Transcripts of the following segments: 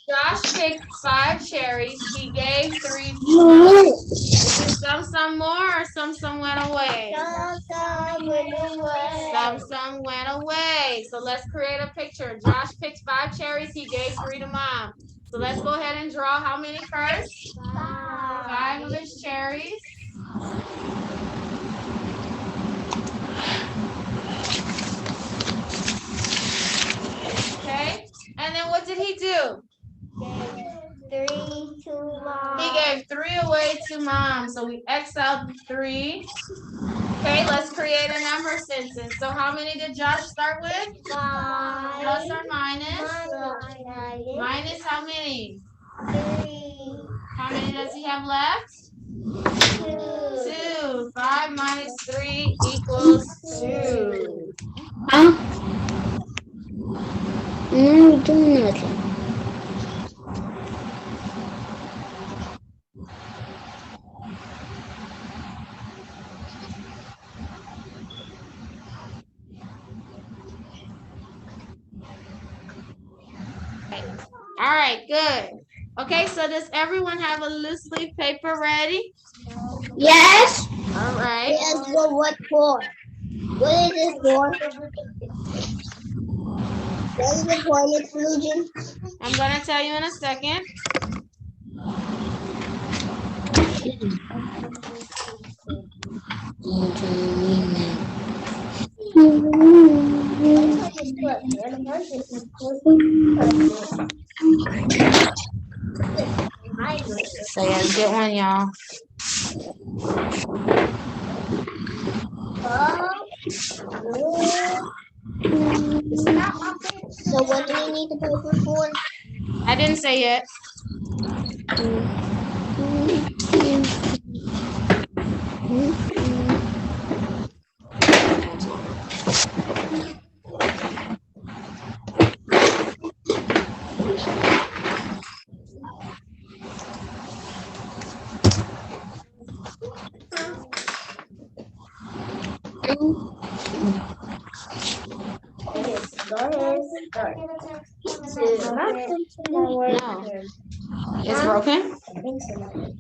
Josh picked 5 cherries. He gave 3 to Mom. Is it some more, or some went away? Some went away. Some went away. So let's create a picture. Josh picked 5 cherries. He gave 3 to Mom. So let's go ahead and draw how many first? 5 of his cherries. Okay. And then what did he do? Gave 3 to Mom. He gave 3 away to Mom. So we X out the 3. Okay, let's create a number sentence. So how many did Josh start with? 5. Plus or minus? Minus Minus how many? 3. How many does he have left? 2. 5 minus 3 equals 2. Huh? No, do nothing. All right, good. Okay, so does everyone have a loose leaf paper ready? Yes. All right. Yes, but what for? What is it for? What is it for, Miss Lujan? I'm going to tell you in a second. So yeah, get one, y'all. So what do you need the paper for? I didn't say yet. No. It's broken?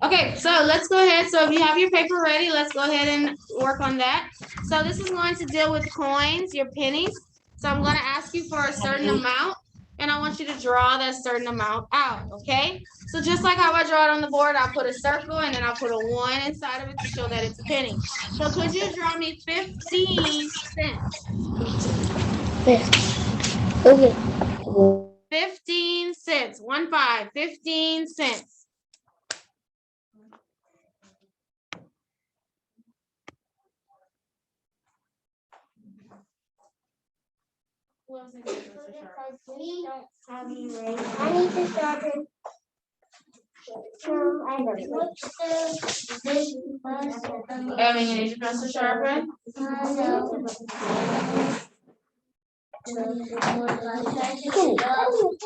Okay, so let's go ahead. So if you have your paper ready, let's go ahead and work on that. So this is going to deal with coins, your pennies. So I'm going to ask you for a certain amount, and I want you to draw that certain amount out, okay? So just like how I draw it on the board, I'll put a circle, and then I'll put a 1 inside of it to show that it's a penny. So could you draw me 15 cents? Okay. 15 cents. 1 5. 15 cents. I need to start it. Evan, you need to press the sharpen.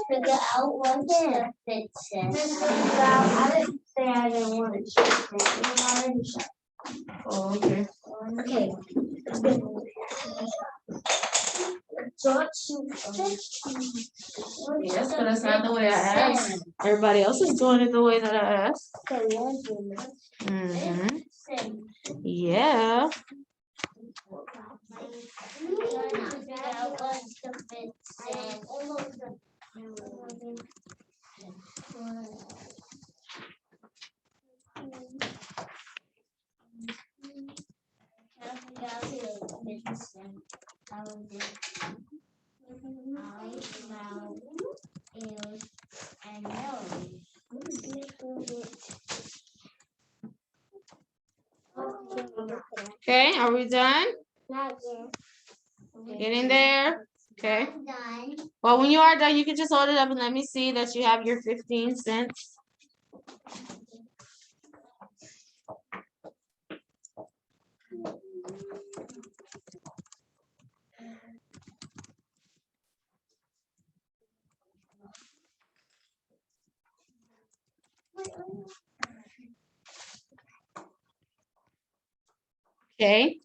Figure out what it says. I didn't say I didn't want it. I already shot. Oh, okay. Okay. Yes, but that's not the way I asked. Everybody else is doing it the way that I asked. Mm-hmm. Yeah. Okay, are we done? Not yet. Getting there? Okay. I'm done. Well, when you are done, you can just hold it up and let me see that you have your 15 cents. Okay,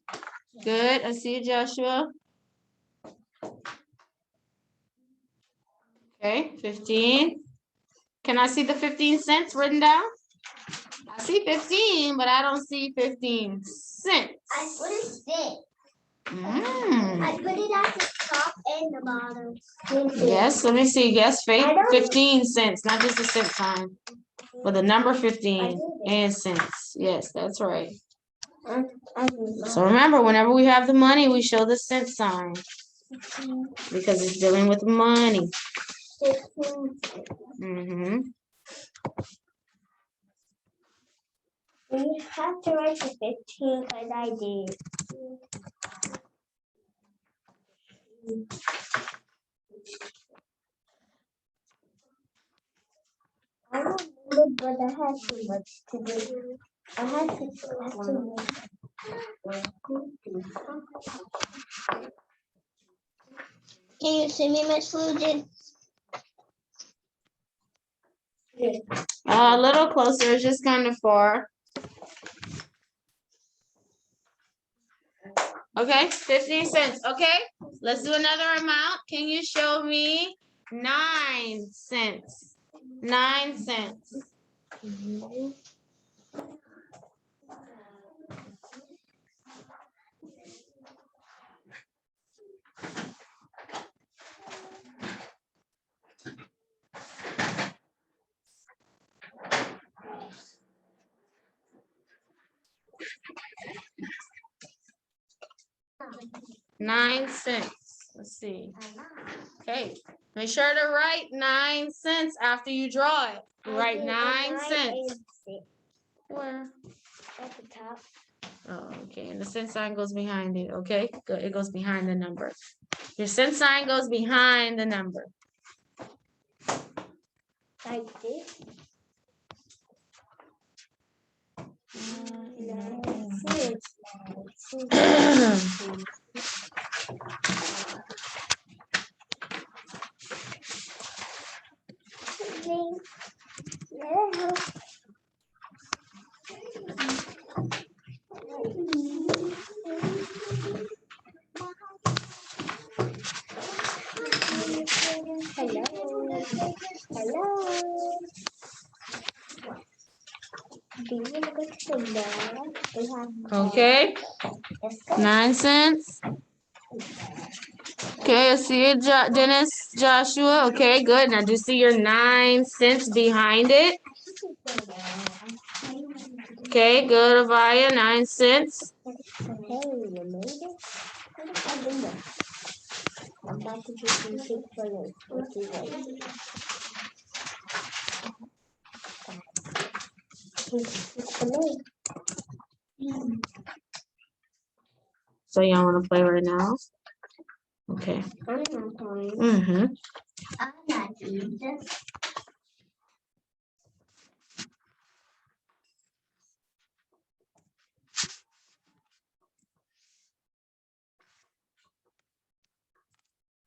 good. I see you, Joshua. Okay, 15. Can I see the 15 cents written down? I see 15, but I don't see 15 cents. What is this? I Mm. put it at the top and the bottom. Yes, let me see. Yes, 15 cents, not just a cent sign, but the number 15 and cents. Yes, that's right. So remember, whenever we have the money, we show the cent sign because it's dealing with money. Mm-hmm. We have to write the 15 because I did. I don't remember, but I had too much to do. I had to too much. Can you see me, Miss Fugin? A little closer, it's just kind of far. Okay, 15 cents. Okay, let's do another amount. Can you show me 9 cents? 9 cents. 9 cents. Let's see. Okay, make sure to write 9 cents after you draw it. Write 9 cents. Where? At the top. Oh, okay, and the cent sign goes behind it, okay? Good, it goes behind the number. Your cent sign goes behind the number. Like this. Hello. Do you want to go to the mall? They have Okay, 9 cents. Okay, I see it, Dennis, Joshua. Okay, good. Now, do you see your 9 cents behind it? Okay, good, Avaya, 9 cents. Okay, you made it. I'm about to do some pictures. So y'all want to play right now? Okay. I'm not playing. Mm-hmm. I'm not doing this.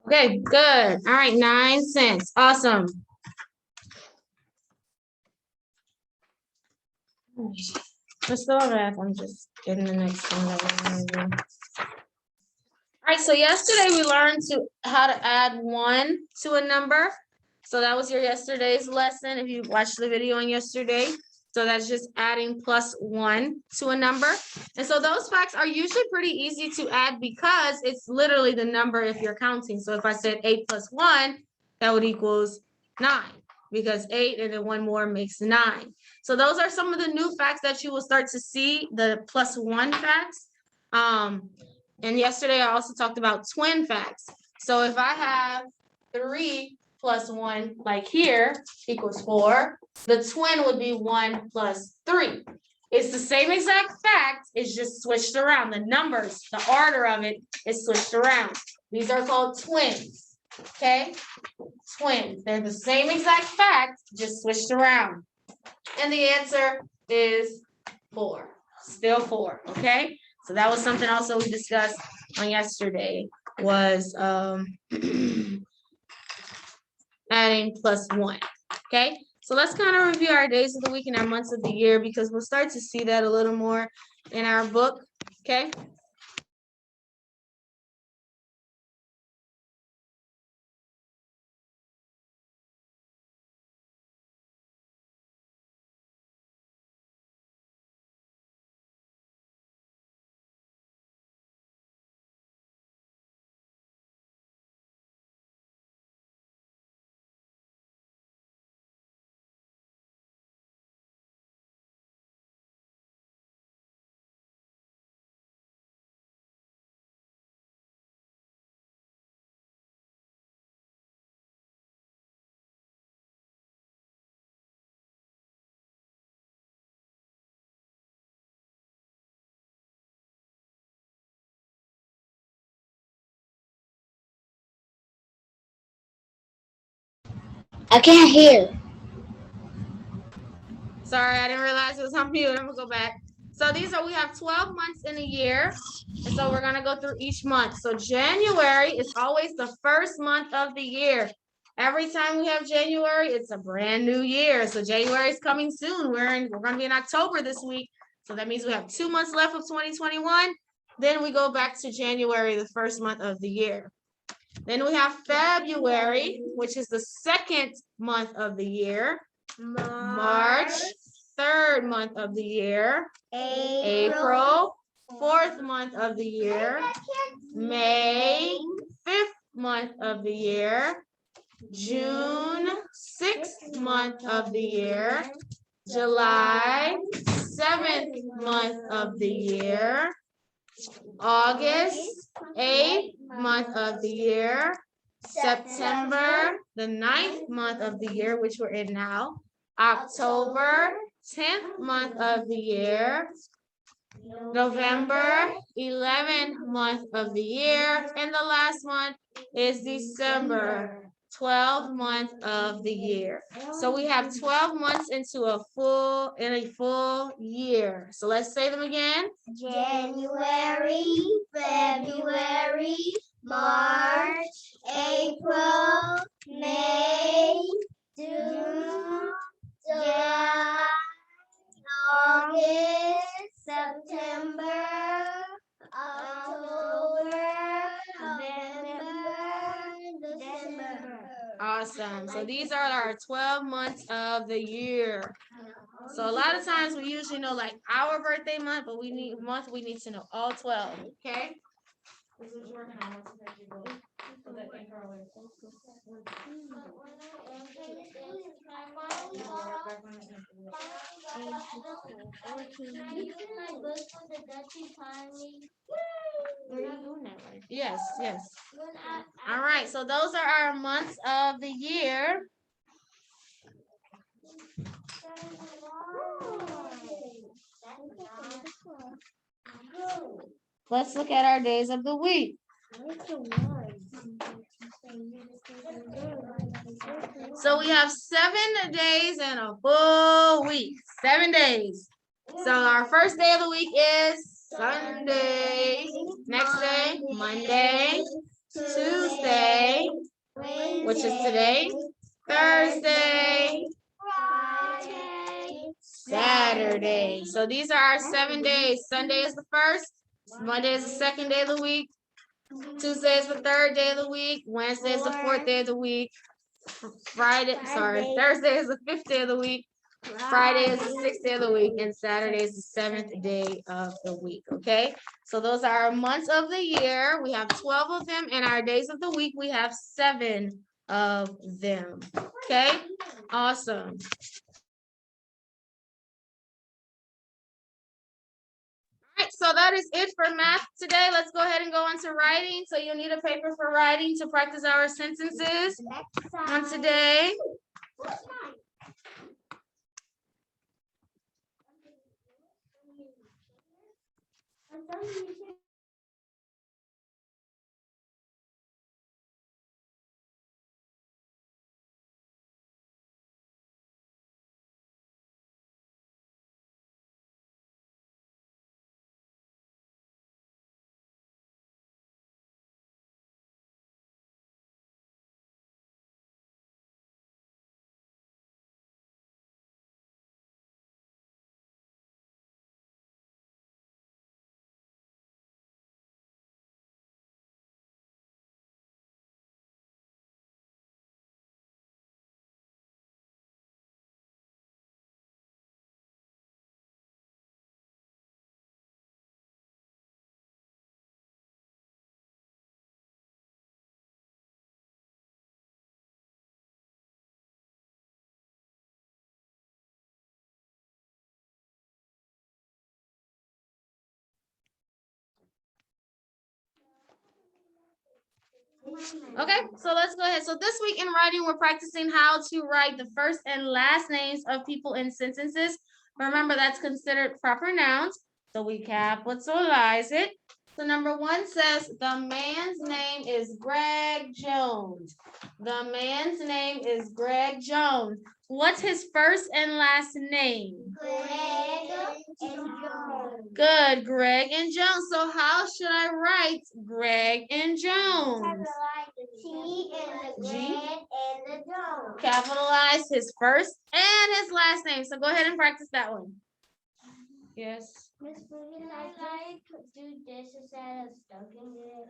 Okay, good. All right, 9 cents. Awesome. We're still on math. I'm just getting the next one that we're gonna do. All right, so yesterday we learned how to add 1 to a number. So that was your yesterday's lesson if you watched the video on yesterday. So that's just adding +1 to a number. And so those facts are usually pretty easy to add because it's literally the number if you're counting. So if I said 8 + 1, that would equals 9 because 8 and then 1 more makes 9. So those are some of the new facts that you will start to see, the +1 facts. And yesterday I also talked about twin facts. So if I have 3 + 1, like here, equals 4, the twin would be 1 + 3. It's the same exact fact, it's just switched around. The numbers, the order of it is switched around. These are called twins, okay? Twins, they're the same exact fact, just switched around. And the answer is 4, still 4, okay? So that was something also we discussed on yesterday was adding +1, okay? So let's kind of review our days of the week and our months of the year because we'll start to see that a little more in our book, okay? I can't hear. Sorry, I didn't realize it was on mute. I'm gonna go back. So we have 12 months in a year. And so we're gonna go through each month. So January is always the first month of the year. Every time we have January, it's a brand new year. So January is coming soon. We're gonna be in October this week. So that means we have 2 months left of 2021. Then we go back to January, the first month of the year. Then we have February, which is the second month of the year. March, third month of the year. April, fourth month of the year. May, fifth month of the year. June, sixth month of the year. July, seventh month of the year. August, eighth month of the year. September, the ninth month of the year, which we're in now. October, 10th month of the year. November, 11th month of the year. And the last month is December, 12th month of the year. So we have 12 months into a full year. So let's say them again. January, February, March, April, May, June, July, August, September, October, November, December. Awesome. So these are our 12 months of the year. So a lot of times we usually know like our birthday month, but we need to know all 12. Okay. Yes, yes. All right, so those are our months of the year. Let's look at our days of the week. So we have 7 days in a full week. 7 days. So our first day of the week is Sunday. Next day, Monday, Tuesday, which is today, Thursday, Friday, Saturday. So these are our 7 days. Sunday is the first, Monday is the second day of the week, Tuesday is the third day of the week, Wednesday is the fourth day of the week, Thursday is the fifth day of the week, Friday is the sixth day of the week, and Saturday is the seventh day of the week. Okay, so those are our months of the year. We have 12 of them, and our days of the week, we have 7 of them. Okay, awesome. All right, so that is it for math today. Let's go ahead and go on to writing. So you'll need a paper for writing to practice our sentences on today. Okay, so let's go ahead. So this week in writing, we're practicing how to write the first and last names of people in sentences. Remember, that's considered proper nouns. So we capitalize it. So number 1 says the man's name is Greg Jones. The man's name is Greg Jones. What's his first and last name? Greg and Jones. Good, Greg and Jones. So how should I write Greg and Jones? Capitalize the T and the Greg and the Jones. Capitalize his first and his last name. So go ahead and practice that one. Yes. Miss Boogie, I do this instead of stuffing it.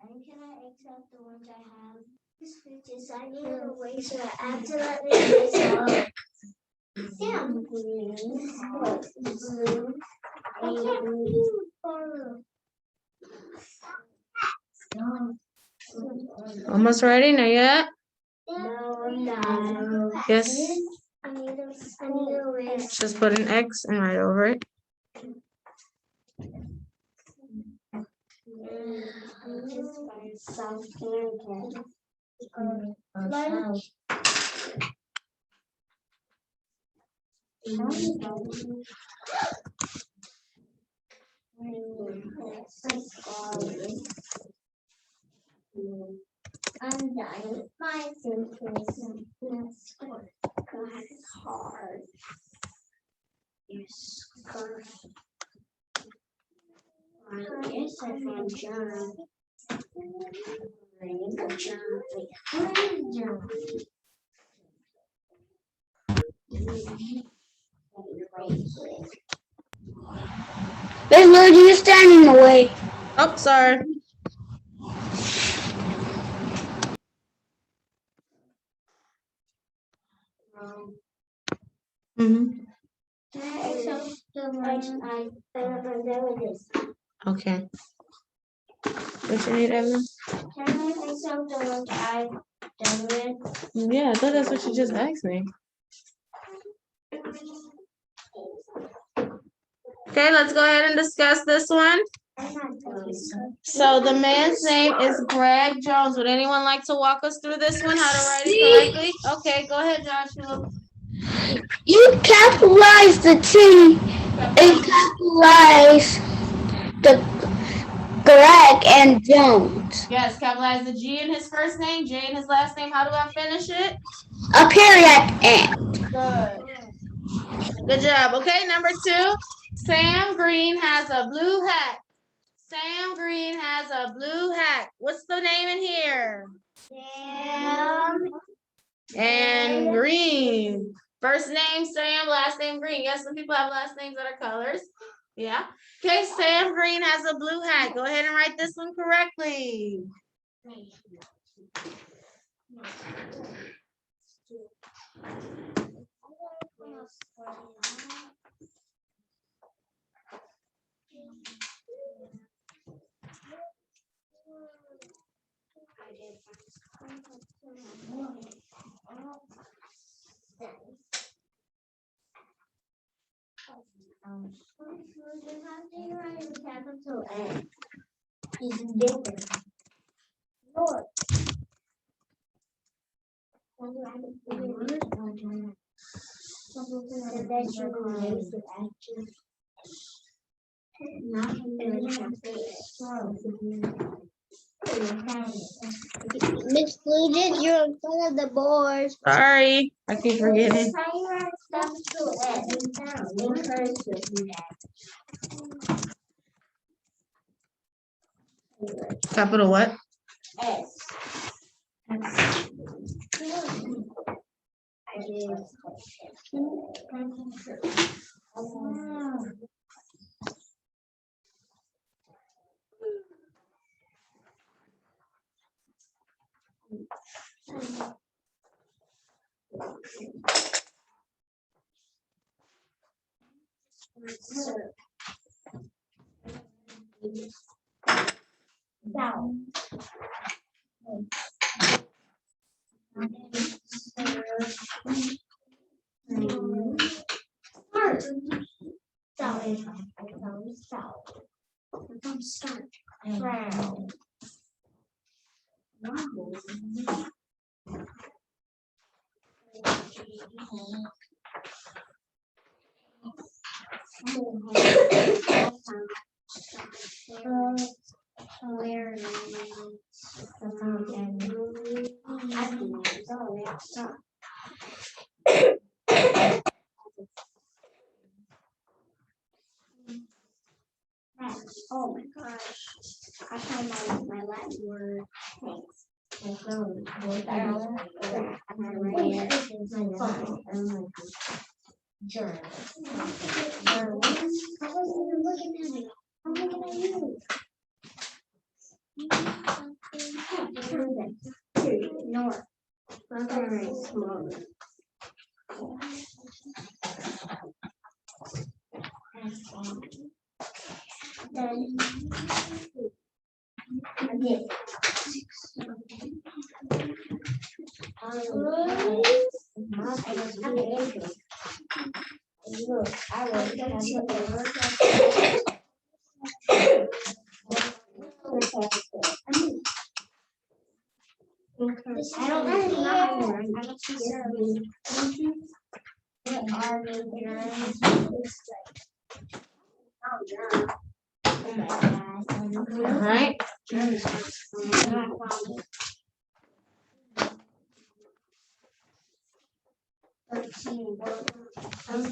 And can I accept the ones I have? Just I need an eraser. I accidentally erased out. Yeah. Blue. Almost ready? Not yet? No, I'm not. Yes. I need a eraser. Just put an X and write over it. South Carolina. I'm dying. My simplicity. That's hard. Yes. Yes, I found John. Miss Lou, you're standing in the way. Oh, sorry. Can I accept the ones I done this? Okay. What you need, Evan? Can I accept the ones I done with? Yeah, I thought that's what you just asked me. Okay, let's go ahead and discuss this one. So the man's name is Greg Jones. Would anyone like to walk us through this one? How to write it correctly? Okay, go ahead, Joshua. You capitalize the T and capitalize the Greg and Jones. Yes, capitalize the G in his first name, J in his last name. How do I finish it? A period and. Good. Good job. Okay, number 2. Sam Green has a blue hat. Sam Green has a blue hat. What's the name in here? Sam And Green. First name Sam, last name Green. Yes, some people have last names that are colors. Yeah. Okay, Sam Green has a blue hat. Go ahead and write this one correctly. Capital A. Is different. Lord. Miss Bluegett, you're in front of the board. Sorry, I keep forgetting. Capital what? S. Down. Oh my gosh. I found my Latin word. Thanks. Journal. I wasn't even looking at it. I'm looking at you. North. Very small. Then I did. Look, I don't know. I don't see All right.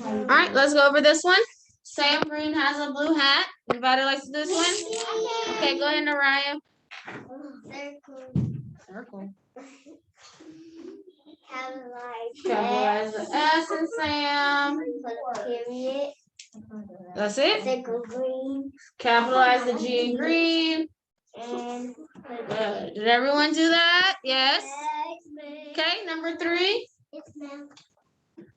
All right, let's go over this one. Sam Green has a blue hat. Anybody likes to do this one? Okay, go ahead, Naraya. Circle. Capitalize the S in Sam. Period. That's it. Circle green. Capitalize the G in green. And Good. Did everyone do that? Yes. Okay, number 3. it's ma'am.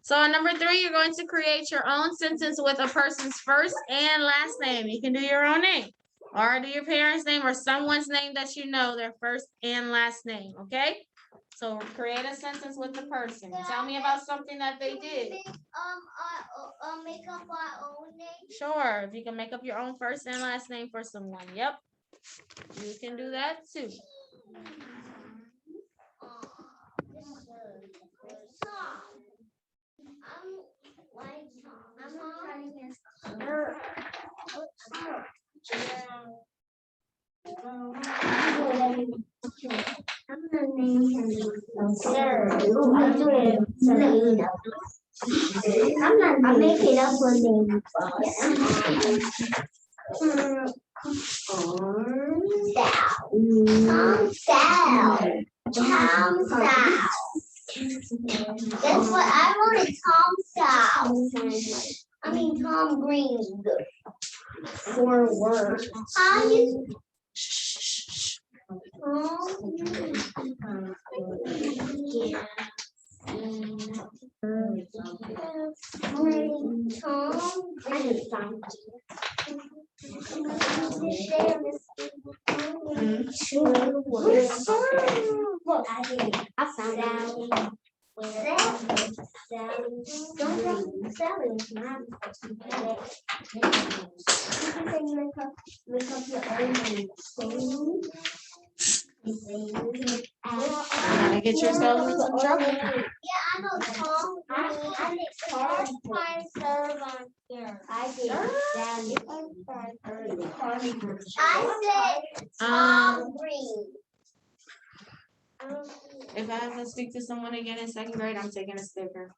So on number 3, you're going to create your own sentence with a person's first and last name. You can do your own name, or do your parents' name, or someone's name that you know, their first and last name, okay? So create a sentence with the person. Tell me about something that they did. Make up our own name. Sure, if you can make up your own first and last name for someone. Yep, you can do that too. I'm making up a name. Tom Sal. That's what I wanted, Tom Sal. I mean Tom Green. 4 words. How you? Look, I found out. Sally. Don't tell Sally. It's mine. You can make up your own name. Gotta get yourself in some trouble. Yeah, I know Tom. I think Tom serve on here. I did. I said Tom Green. If I have to speak to someone again in 2nd grade, I'm taking a sticker.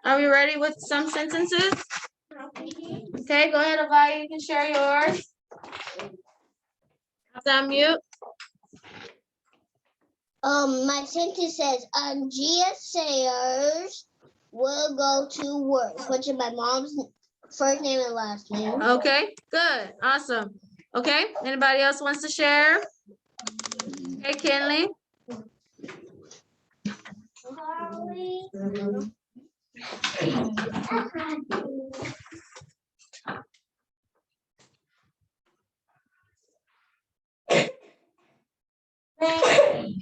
Okay, are we ready with some sentences? Okay, go ahead, Avaya, you can share yours. Have to unmute. My sentence says, Gia Sayers will go to work, which is my mom's first name and last name. Okay, good, awesome. Okay, anybody else wants to share? Okay, Kinley.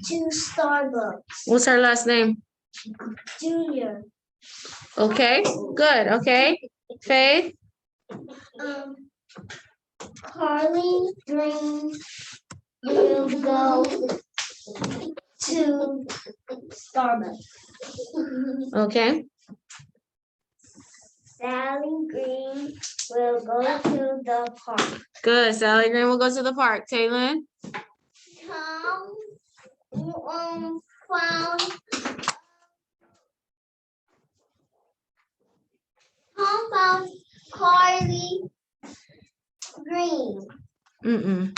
To Starbucks. What's her last name? Junior. Okay, good, okay. Faith? Carly Green will go to Starbucks. Okay, Sally Green will go to the park. good. Sally Green will go to the park. Taylor? Tom found Carly Green. Mm-mm.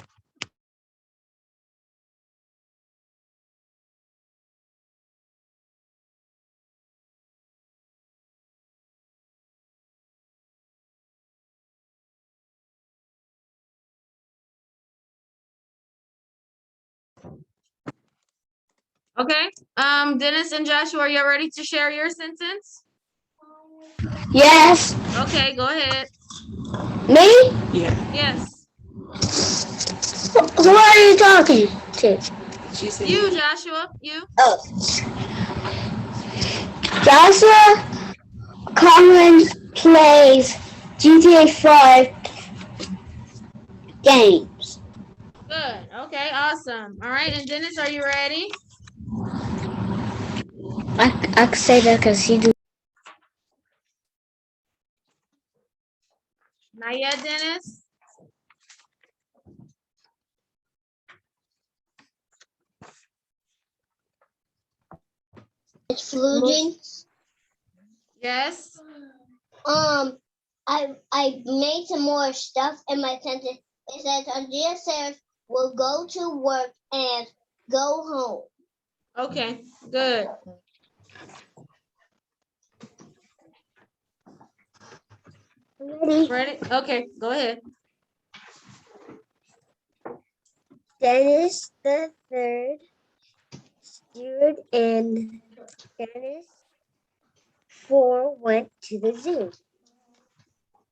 Okay, Dennis and Joshua, are you ready to share your sentence? Yes. Okay, go ahead. Me? Yes. Who are you talking to? You, Joshua, you. Oh. Joshua Collins plays GTA 5 games. Good. Okay, awesome. All right, and Dennis, are you ready? I can say that because he do. Not yet, Dennis? It's Flugin. Yes. I made some more stuff in my sentence. It says Andrea Sayers will go to work and go home. Okay, good. Ready? Okay, go ahead. Dennis the third, Stuart and Dennis 4 went to the zoo.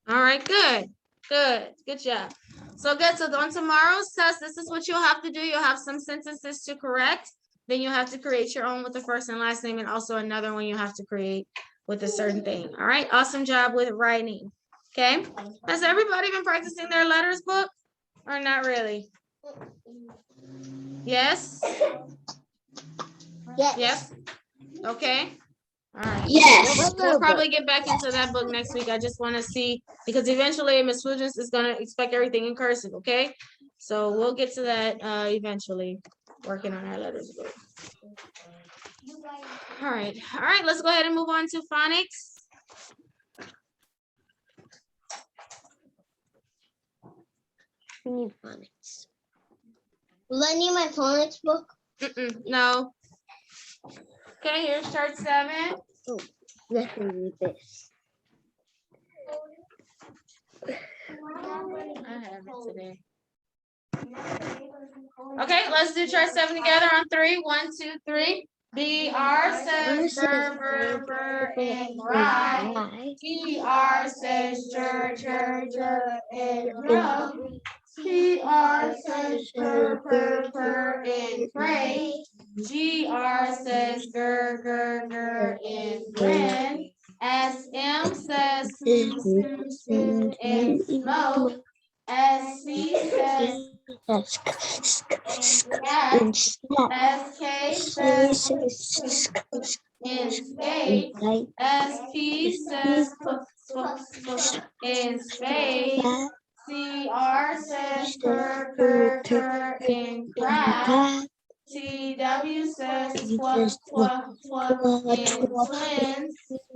All right, good. Good job. So good. So on tomorrow's test, this is what you'll have to do. You'll have some sentences to correct. Then you have to create your own with the first and last name, and also another one you have to create with a certain thing. All right, awesome job with writing. Okay, has everybody been practicing their letters book or not really? Yes? Yes? Okay. All right. Yes. We'll probably get back into that book next week. I just want to see, because eventually Ms. Fugins is going to expect everything in cursive, okay? So we'll get to that eventually, working on our letters book. All right, let's go ahead and move on to phonics. We need phonics. Will I need my phonics book? No. Okay, here's chart 7. Oh, let me read this. I have it today. Okay, let's do chart 7 together on 3. 1, 2, 3. BR says burr, and ride. TR says jur, and rub. TR says purr, and pray. GR says gur, and grin. SM says and smoke. SC says and cat. SK says and skate. SP says and spade. CR says purr, and crab. TW says twuck, and twins.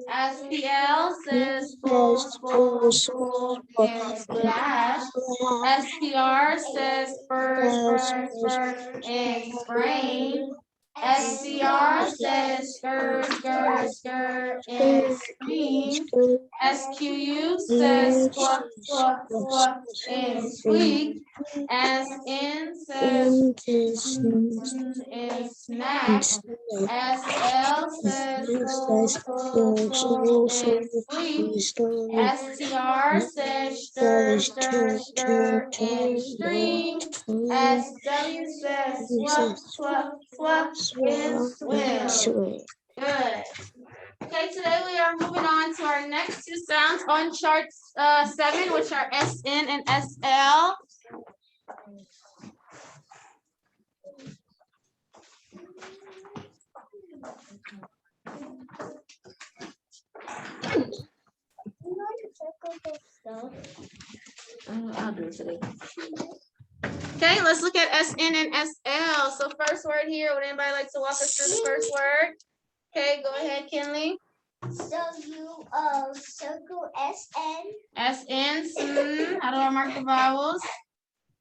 SPL says spool, spool, spool, and splash. SPR says spur, spur, spur, and sprain. SCR says skirt, skirt, skirt, and scream. SQU says squawk, squawk, squawk, and squeak. SN says and snack. SL says slow, slow, slow, and sleep. STR says stir, stir, stir, and stream. SW says swap, swap, swap, and swim. Good. Okay, today we are moving on to our next two sounds on chart 7, which are SN and SL. I'll do it today. Okay, let's look at SN and SL. So first word here, would anybody like to walk us through the first word? Okay, go ahead, Kinley. So you circle SN. SN, how do I mark the vowels?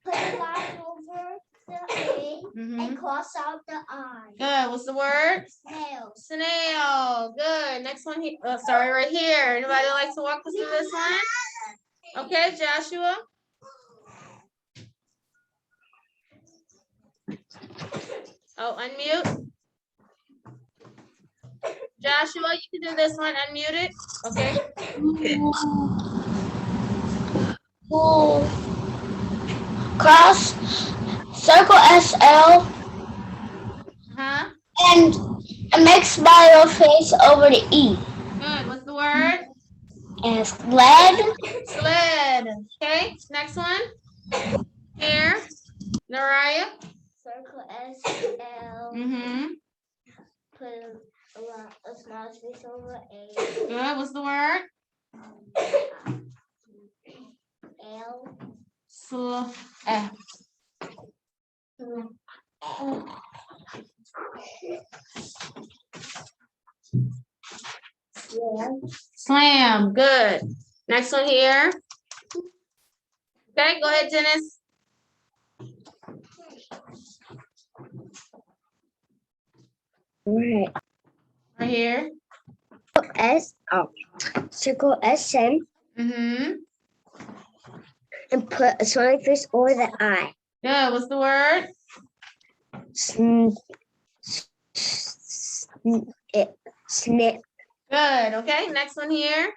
Put a line over the A and cross out the I. Good, what's the word? Snail. Snail, good. Next one here, sorry, right here. Anybody like to walk us through this one? Okay, Joshua. Oh, unmute. Joshua, you can do this one, unmute it. Okay. Cross, circle SL, and a mixed smile face over the E. Good, what's the word? And sled. Sled. Okay, next one. Here, Naraya. Circle SL. Put a small space over A. Good, what's the word? L. F. Slam. Good. Next one here. Okay, go ahead, Dennis. Right. Right here. Circle SN and put a smiley face over the I. Good. What's the word? Snip. Good. Okay. Next one here.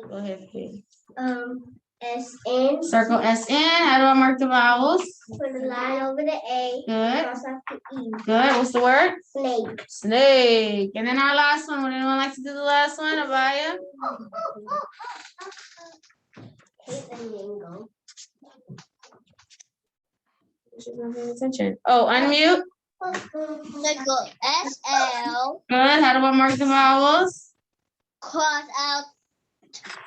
Go ahead, please. SN. Circle SN. How do I mark the vowels? Put a line over the A. Good. Cross out the E. Good. What's the word? Snake. Snake. And then our last one. Would anyone like to do the last one? Abaya? She's not paying attention. Oh, unmute. Circle SL. Good. How do I mark the vowels? Cross out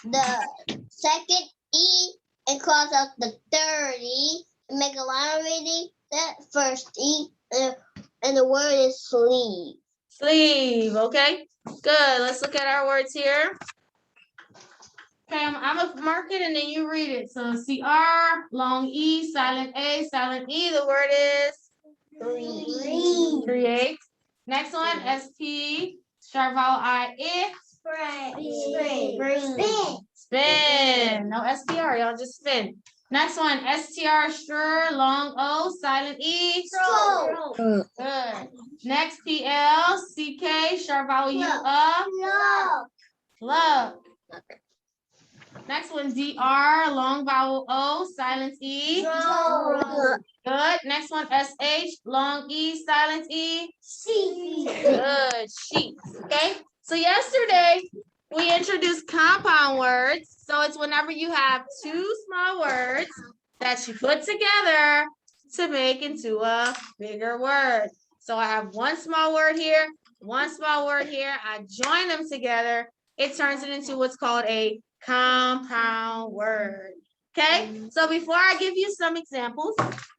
the second E and cross out the third E and make a line already. That first E and the word is sleeve. Sleeve. Okay. Good. Let's look at our words here. Okay, I'm gonna mark it and then you read it. So CR, long E, silent A, silent E. The word is create. Next one, SP, sharp vowel I, spin. No SPR, y'all just spin. Next one, STR, stir, long O, silent E. Good. Next PL, CK, sharp vowel U, love. Next one, DR, long vowel O, silent E. Good. Next one, SH, long E, silent E. Good. Sheep. Okay. So yesterday we introduced compound words. So it's whenever you have two small words that you put together to make into a bigger word. So I have one small word here, one small word here. I join them together. It turns it into what's called a compound word. Okay, so before I give you some examples,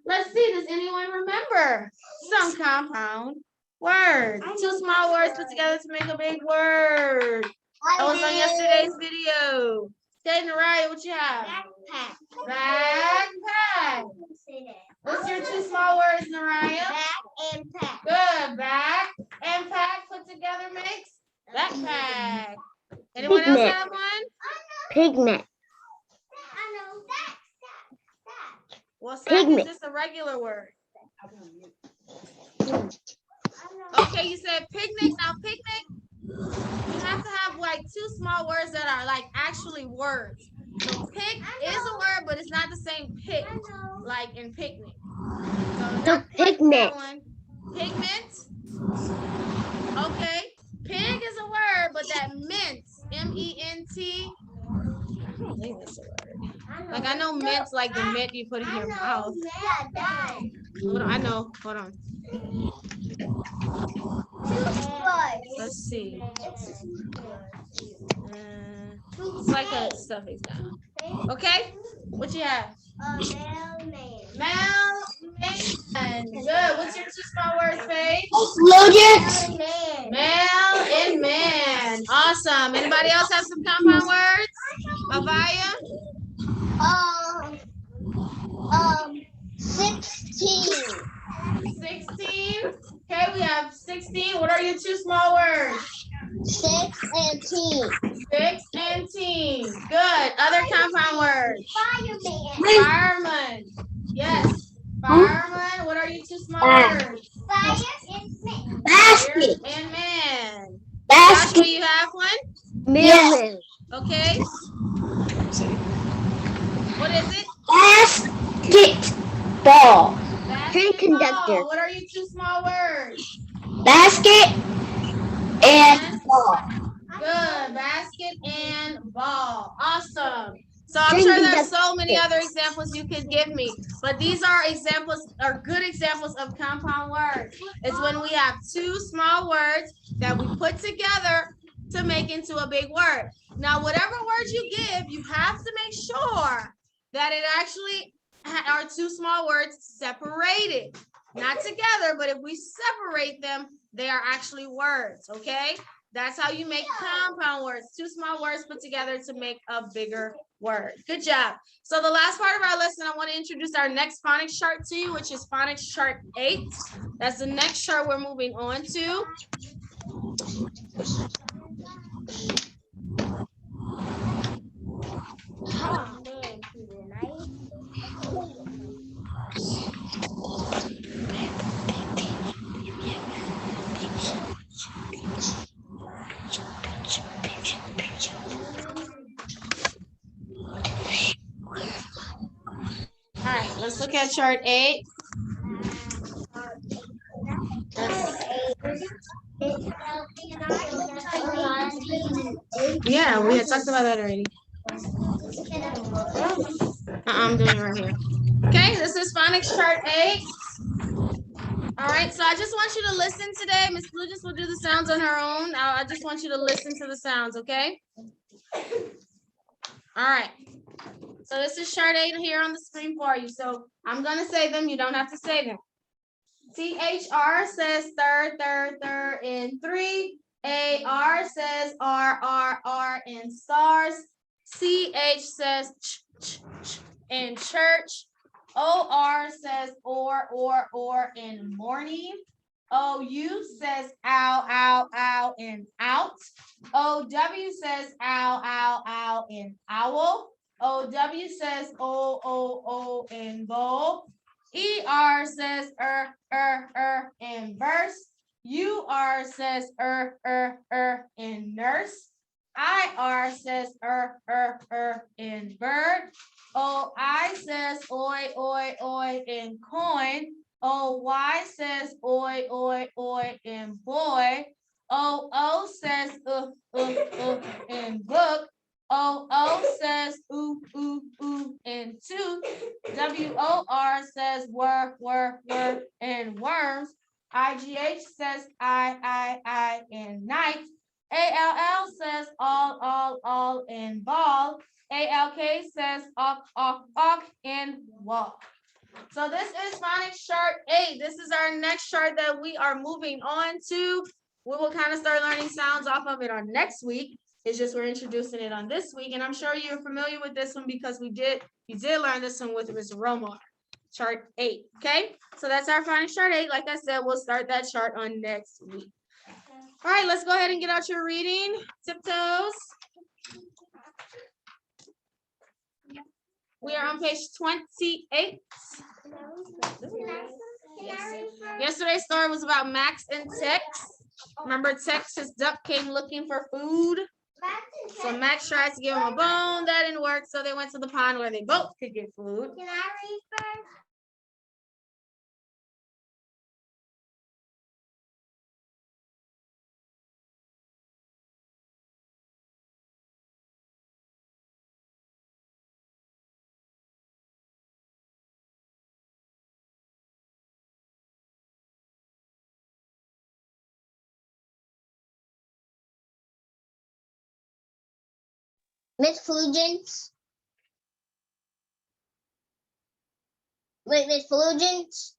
let's see, does anyone remember some compound Word. Two small words put together to make a big word. That was on yesterday's video. Okay, Naraya, what you have? Backpack. Backpack. What's your two small words, Naraya? Back and pack. Good. Back and pack put together makes backpack. Anyone else Pigment. have one? Pigment. I know. Sack. Well, sack is Pigment. just a regular word. I know. Okay, you said picnic. Now, picnic, you have to have like two small words that are like actually words. So pick is a word, but it's not the same pick I know. like in picnic. So not quite pigment. that one. Pigment. Okay. Pig is a word, but that mint, M-E-N-T. I don't think that's a word. Like I know mint, like the mint you put in your mouth. Hold on, I know. Hold on. Let's see. It's like a suffix now. Okay. What you have? Mailman. Mailman. Good. What's your two small words, Faith? Logics. Mail and man. Awesome. Anybody else have some compound words? Avaya? 16. 16. Okay, we have 16. What are your two small words? 6 and 10. 6 and teen. Good. Other compound words. Fireman. Fireman. Yes. Fireman. What are your two small words? Fire and man. Basket. Fire and man. Joshua, Basket. you have one? Mailman. Okay. What is it? Basketball. Train Basketball. conductor. What are your two small words? Basket and ball. Good. Basket and ball. Awesome. So I'm Train sure there's conductor. so many other examples you could give me, but these are examples, are good examples of compound words. It's when we have two small words that we put together to make into a big word. Now, whatever words you give, you have to make sure that it actually are two small words separated, not together, but if we separate them, they are actually words, okay? That's how you make compound words, two small words put together to make a bigger word. Good job. So the last part of our lesson, I want to introduce our next phonics chart to you, which is phonics chart 8. That's the next chart we're moving on to. Oh man, nice. All right, let's look at chart 8. Yeah, we had talked about that already. I'm doing it right here. Okay, this is phonics chart 8. All right, so I just want you to listen today. Miss Blue just will do the sounds on her own. I just want you to listen to the sounds, okay? All right. So this is chart 8 here on the screen for you. So I'm going to say them. You don't have to say them. THR says third in 3. AR says R in stars. CH says ch in church. OR says or in morning. OU says ow in out. OW says ow in owl. OW says o in bowl. ER says in verse. UR says in nurse. IR says in bird. OI says oi in coin. OY says oi in boy. OO says in book. OO says ooh in tooth. WOR says were in worms. IGH says I in night. ALL says all in ball. ALK says awk in walk. So this is phonics chart 8. This is our next chart that we are moving on to. We will kind of start learning sounds off of it on next week. It's just we're introducing it on this week. And I'm sure you're familiar with this one because you did learn this one with Ms. Romar. Chart 8. Okay. So that's our phonics chart 8. Like I said, we'll start that chart on next week. All right, let's go ahead and get out your reading. Tiptoes. We are on page 28. Yesterday's story was about Max and Tex. Remember, Tex, his duck, came looking for food. So Max tried to give him a bone. That didn't work. So they went to the pond where they both could get food. Can I read first? Miss Fulgence. Wait, Miss Fulgence.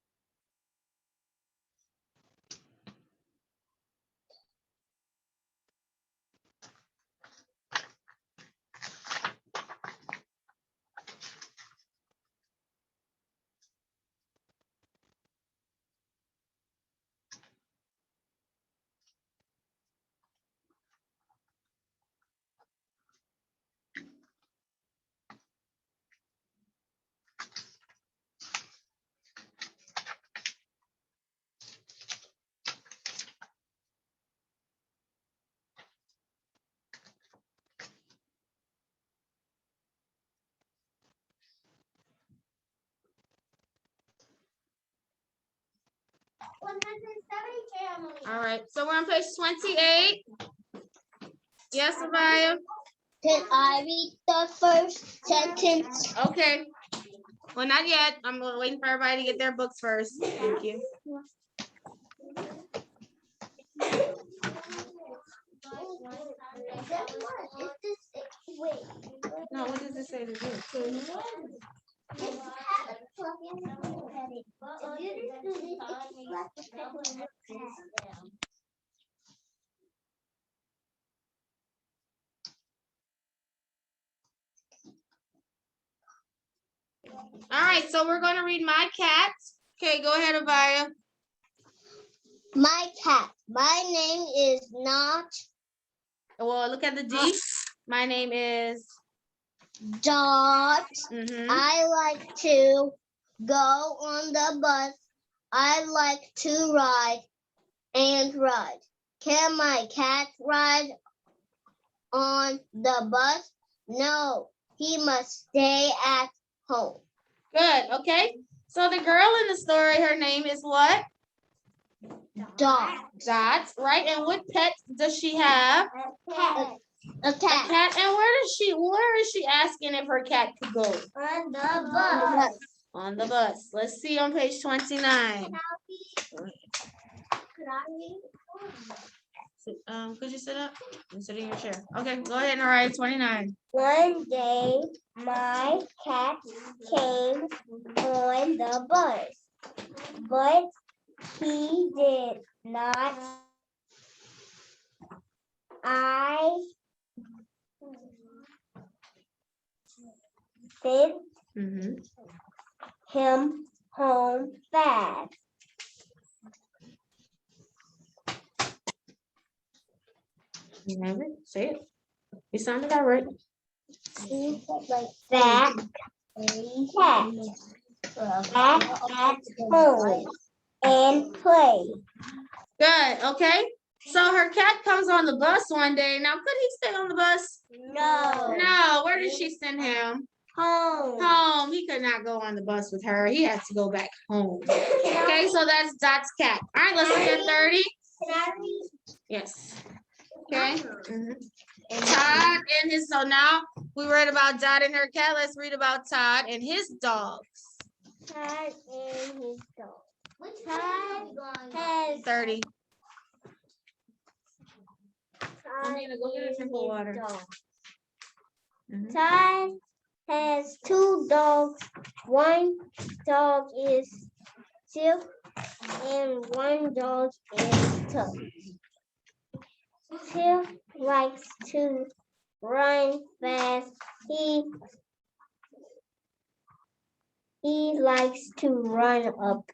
All right, so we're on page 28. Yes, Avaya? Can I read the first sentence? Okay. Well, not yet. I'm waiting for everybody to get their books first. Thank you. No, what does it say to do? All right, so we're going to read My Cat. Okay, go ahead, Avaya. My cat. My name is not Well, look at the D. My name is. Dot. Mhm. I like to go on the bus. I like to ride and ride. Can my cat ride on the bus? No, he must stay at home. Good. Okay. So the girl in the story, her name is what? Dot. Dot. Right. And what pet does she have? A A cat. cat. And where is she asking if her cat could go? On the bus. On the bus. Let's see on page 29. Could you sit up? And sit in your chair. Okay, go ahead and write 29. One day, my cat came on the bus, but he did not. I sent Mm-hmm. him home fast. You have it? Say it. You sounded all right. Back cat. Back at home and play. Good. Okay. So her cat comes on the bus one day. Now, could he stay on the bus? No. No. Where did she send him? Home. Home. He could not go on the bus with her. He has to go back home. Okay, so that's Dot's cat. All right, let's look at 30. Can I read? Yes. Okay. Mhm. Todd and his, so now we read about Dot and her cat. Let's read about Todd and his dogs. Todd and his dog. Todd has 30. Todd Amina, go get a drink of water. dog. Mhm. Todd has two dogs. One dog is Tiff and one dog is Tuff. Tiff likes to run fast. He likes to run up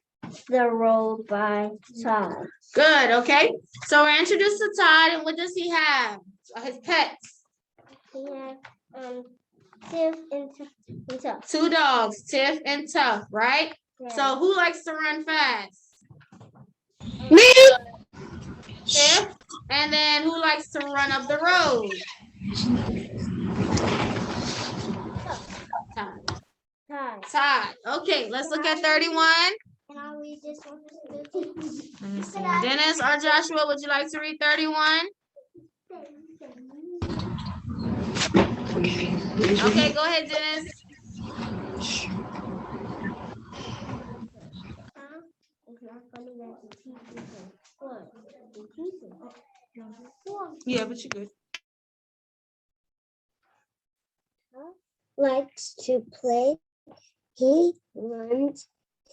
the road by Todd. Good, okay. So we're introduced to Todd, and what does he have? His pets. He has Tiff and Tuff. Two dogs, Tiff and Tuff, right? Yeah. So who likes to run fast? Me. Tiff. And then who likes to run up the road? Todd. Todd. Okay, let's look at 31. Can I read this one? Let me see. Dennis or Joshua, would you like to read 31? Okay, go ahead, Dennis. Yeah, but you're good. Likes to play. He runs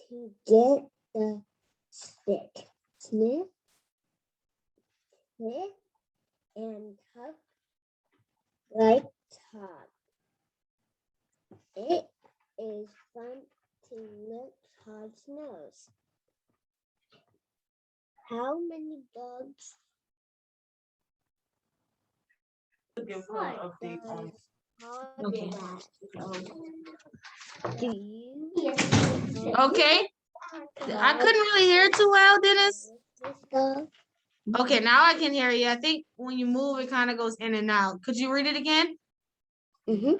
to get the stick. Sniff, sniff, and Tuff like Todd. It is fun to lick Todd's nose. How many dogs? Okay. Do you? Okay. I couldn't really hear too well, Dennis. Okay, now I can hear you. I think when you move, it kind of goes in and out. Could you read it again? Mm-hmm.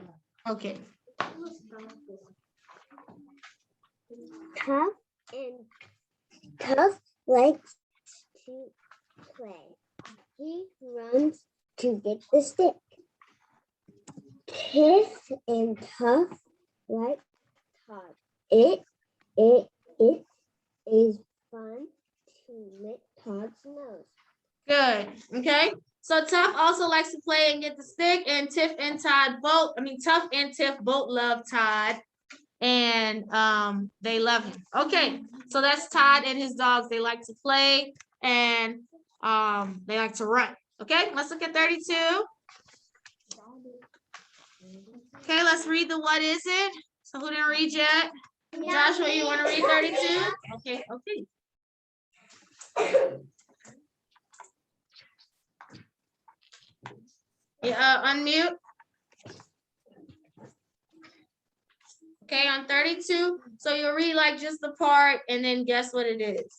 Okay. Tuff likes to play. He runs to get the stick. Tiff and Tuff like Todd. It is fun to lick Todd's nose. Good. Okay. So Tuff also likes to play and get the stick, and Tiff and Todd both, Tuff and Tiff both love Todd, and they love him. Okay. So that's Todd and his dogs. They like to play and they like to run. Okay, let's look at 32. Okay, let's read the what is it? So who didn't read yet? Joshua, you want to read 32? Okay, okay. Yeah, unmute. Okay, on 32. So you'll read like just the part and then guess what it is.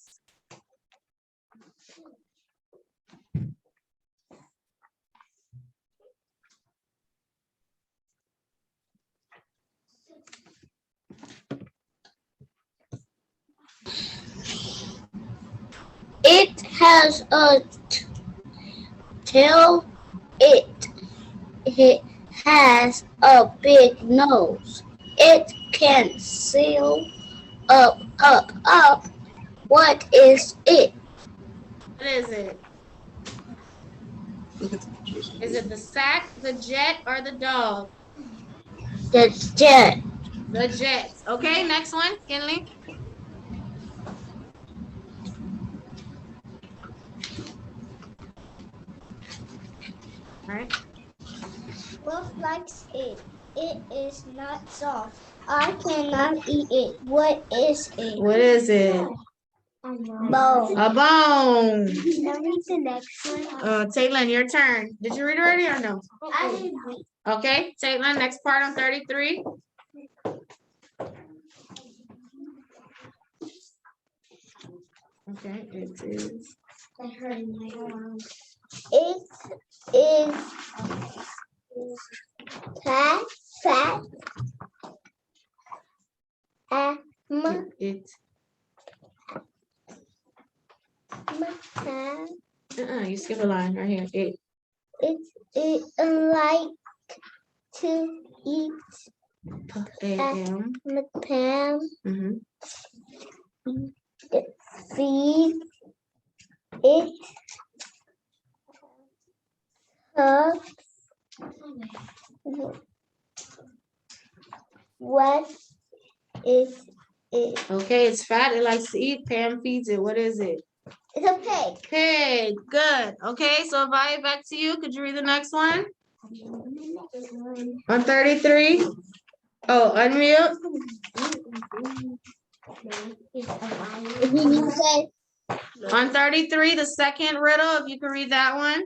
It has a tail. It has a big nose. It can sail up. What is it? What is it? Is it the sack, the jet, or the dog? The jet. The jet. Okay, next one, Kinley. All right. Wolf likes it. It is not soft. I cannot eat it. What is it? What is it? Bone. A bone. Now read the next one. Taylor, your turn. Did you read it already or no? I didn't read. Okay, Taylor, next part on 33. Okay, it is. It is fat. You skip a line right here. It like to eat A-M. Pam. Feed it What is it? Okay, it's fat. It likes to eat. Pam feeds it. What is it? It's a pig. Pig. Good. Okay, so Vaya, back to you. Could you read the next one? On 33. Oh, unmute. Did you say On 33, the second riddle, if you can read that one.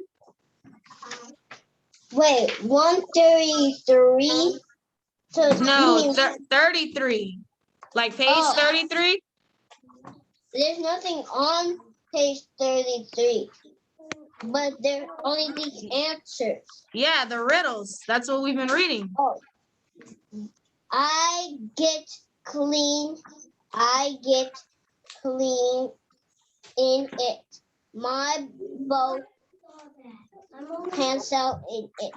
wait 133? So No, you mean 33. Like page Oh. 33? there's nothing on page 33, but there's only these answers. Yeah, the riddles. That's what we've been reading. I get clean. I get clean in it. My boat pants out in it.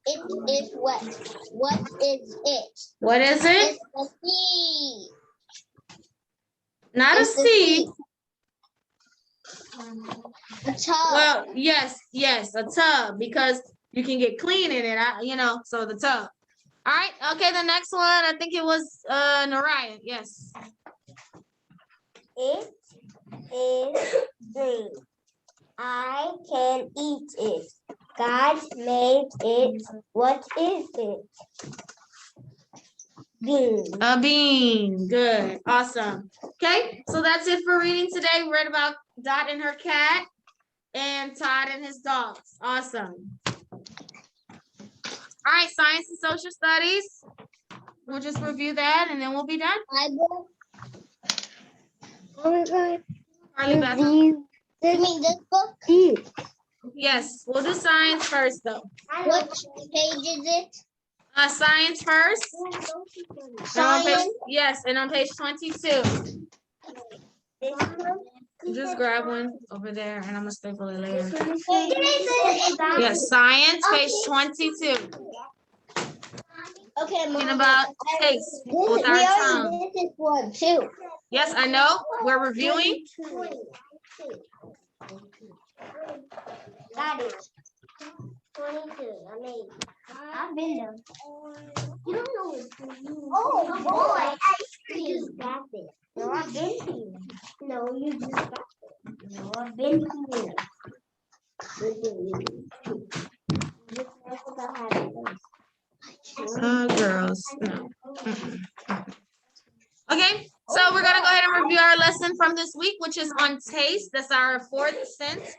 It is wet. What is it? What is it? It's the sea. Not a It's the seed. A tub. Well, yes, a tub, because you can get clean in it, so the tub. All right, okay, the next one, I think it was Nariah, yes. It is green. I can eat it. God made it. What is it? Bean. A bean, good, awesome. Okay, so that's it for reading today. We read about Dot and her cat and Todd and his dogs, awesome. All right, science and social studies. We'll just review that and then we'll be done. Bible. Carly, Beth? You mean this book? Yes, we'll do science first though. Which page is it? Science first. Science. Yes, and on page 22. Just grab one over there and I'm gonna staple it later. Yes, science, page 22. Okay, Talking Mom. about taste with our tongue. This is one too. Yes, I know. We're reviewing. Got it. 22. I've been there. You don't know it's Oh boy, ice cream. You just got it. No, I've been here. No, you just got it. No, I've been here. Girls, no. Okay, so we're gonna go ahead and review our lesson from this week, which is on taste. That's our fourth sense.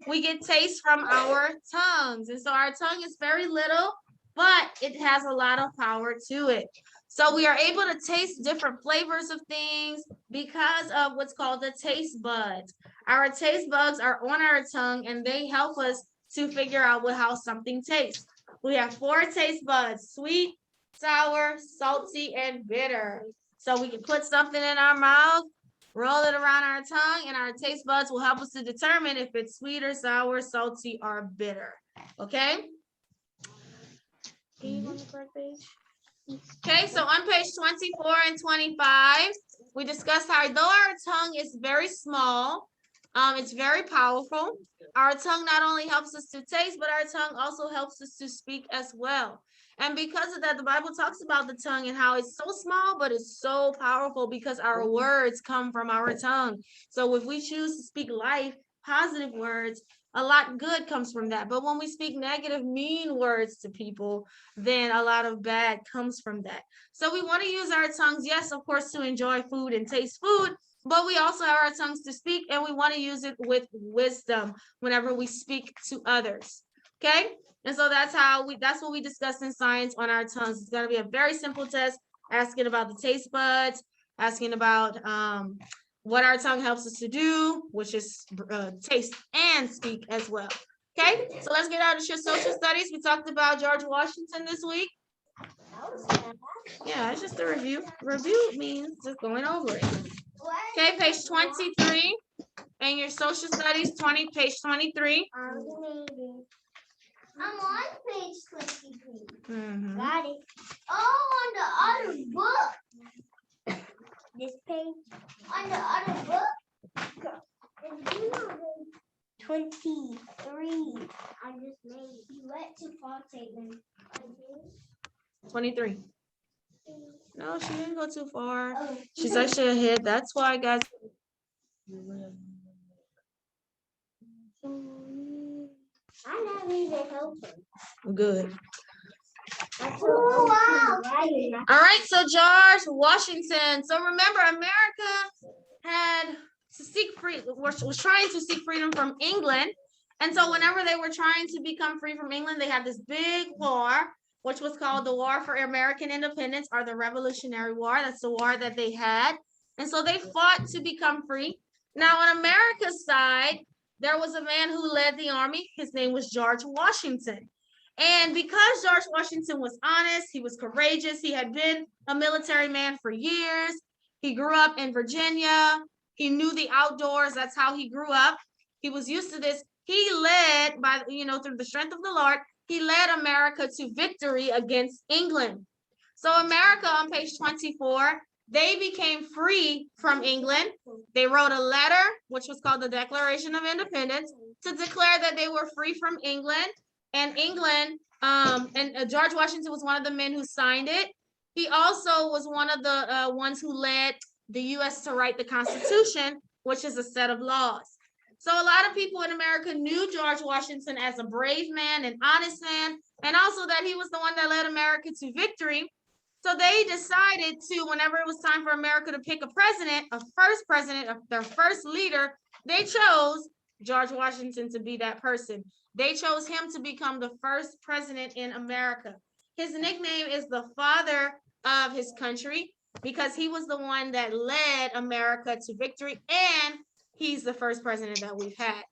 We get taste from our tongues. And so our tongue is very little, but it has a lot of power to it. So we are able to taste different flavors of things because of what's called the taste buds. Our taste buds are on our tongue and they help us to figure out how something tastes. We have 4 taste buds: sweet, sour, salty, and bitter. So we can put something in our mouth, roll it around our tongue, and our taste buds will help us to determine if it's sweet or sour, salty, or bitter. Okay? Okay, so on page 24 and 25, we discussed how though our tongue is very small, it's very powerful. Our tongue not only helps us to taste, but our tongue also helps us to speak as well. And because of that, the Bible talks about the tongue and how it's so small, but it's so powerful because our words come from our tongue. So if we choose to speak life, positive words, a lot good comes from that. But when we speak negative, mean words to people, then a lot of bad comes from that. So we want to use our tongues, yes, of course, to enjoy food and taste food, but we also have our tongues to speak, and we want to use it with wisdom whenever we speak to others. Okay? And so that's what we discussed in science on our tongues. It's going to be a very simple test, asking about the taste buds, asking about what our tongue helps us to do, which is taste and speak as well. Okay, so let's get out of your social studies. We talked about George Washington this week. Yeah, it's just a review. Review means just going over it. Okay, page 23. And your social studies, page 23. I'm on page 23. Mm-hmm. Got it. Oh, on the other book. This page. On the other book. 23. I just made it. You went to fall statement. 23. No, she didn't go too far. She's actually ahead. That's why, guys. I never even helped her. Good. Oh, wow. All right, so George Washington. So remember, America had to seek free, was trying to seek freedom from England. And so whenever they were trying to become free from England, they had this big war, which was called the War for American Independence, or the Revolutionary War. That's the war that they had. And so they fought to become free. Now on America's side, there was a man who led the army. His name was George Washington. And because George Washington was honest, he was courageous, he had been a military man for years, he grew up in Virginia, he knew the outdoors, that's how he grew up. He was used to this. He led by, through the strength of the Lord, he led America to victory against England. So America on page 24, they became free from England. They wrote a letter, which was called the Declaration of Independence, to declare that they were free from England. And England, George Washington was one of the men who signed it. He also was one of the ones who led the U.S. to write the Constitution, which is a set of laws. So a lot of people in America knew George Washington as a brave man, an honest man, and also that he was the one that led America to victory. So they decided to, whenever it was time for America to pick a president, their first leader, they chose George Washington to be that person. They chose him to become the first president in America. His nickname is the father of his country because he was the one that led America to victory, and he's the first president that we've had.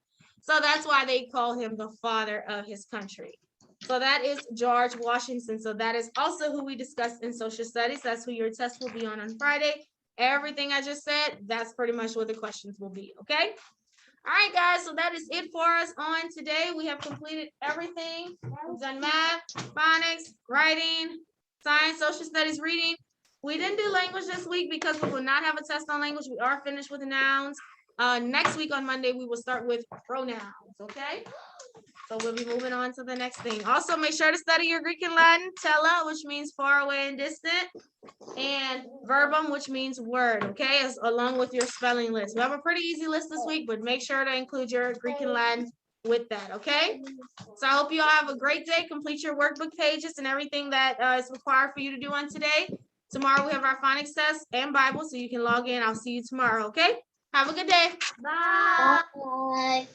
So that's why they call him the father of his country. So that is George Washington. So that is also who we discussed in social studies. That's who your test will be on Friday. Everything I just said, that's pretty much what the questions will be, okay? All right, guys, so that is it for us on today. We have completed everything. We've done math, phonics, writing, science, social studies, reading. We didn't do language this week because we will not have a test on language. We are finished with the nouns. Next week on Monday, we will start with pronouns, okay? So we'll be moving on to the next thing. Also, make sure to study your Greek and Latin, tela, which means far away and distant, and verbum, which means word, okay, along with your spelling list. We have a pretty easy list this week, but make sure to include your Greek and Latin with that, okay? So I hope you all have a great day. Complete your workbook pages and everything that is required for you to do on today. Tomorrow we have our phonics test and Bible, so you can log in. I'll see you tomorrow, okay? Have a good day. Bye. Bye.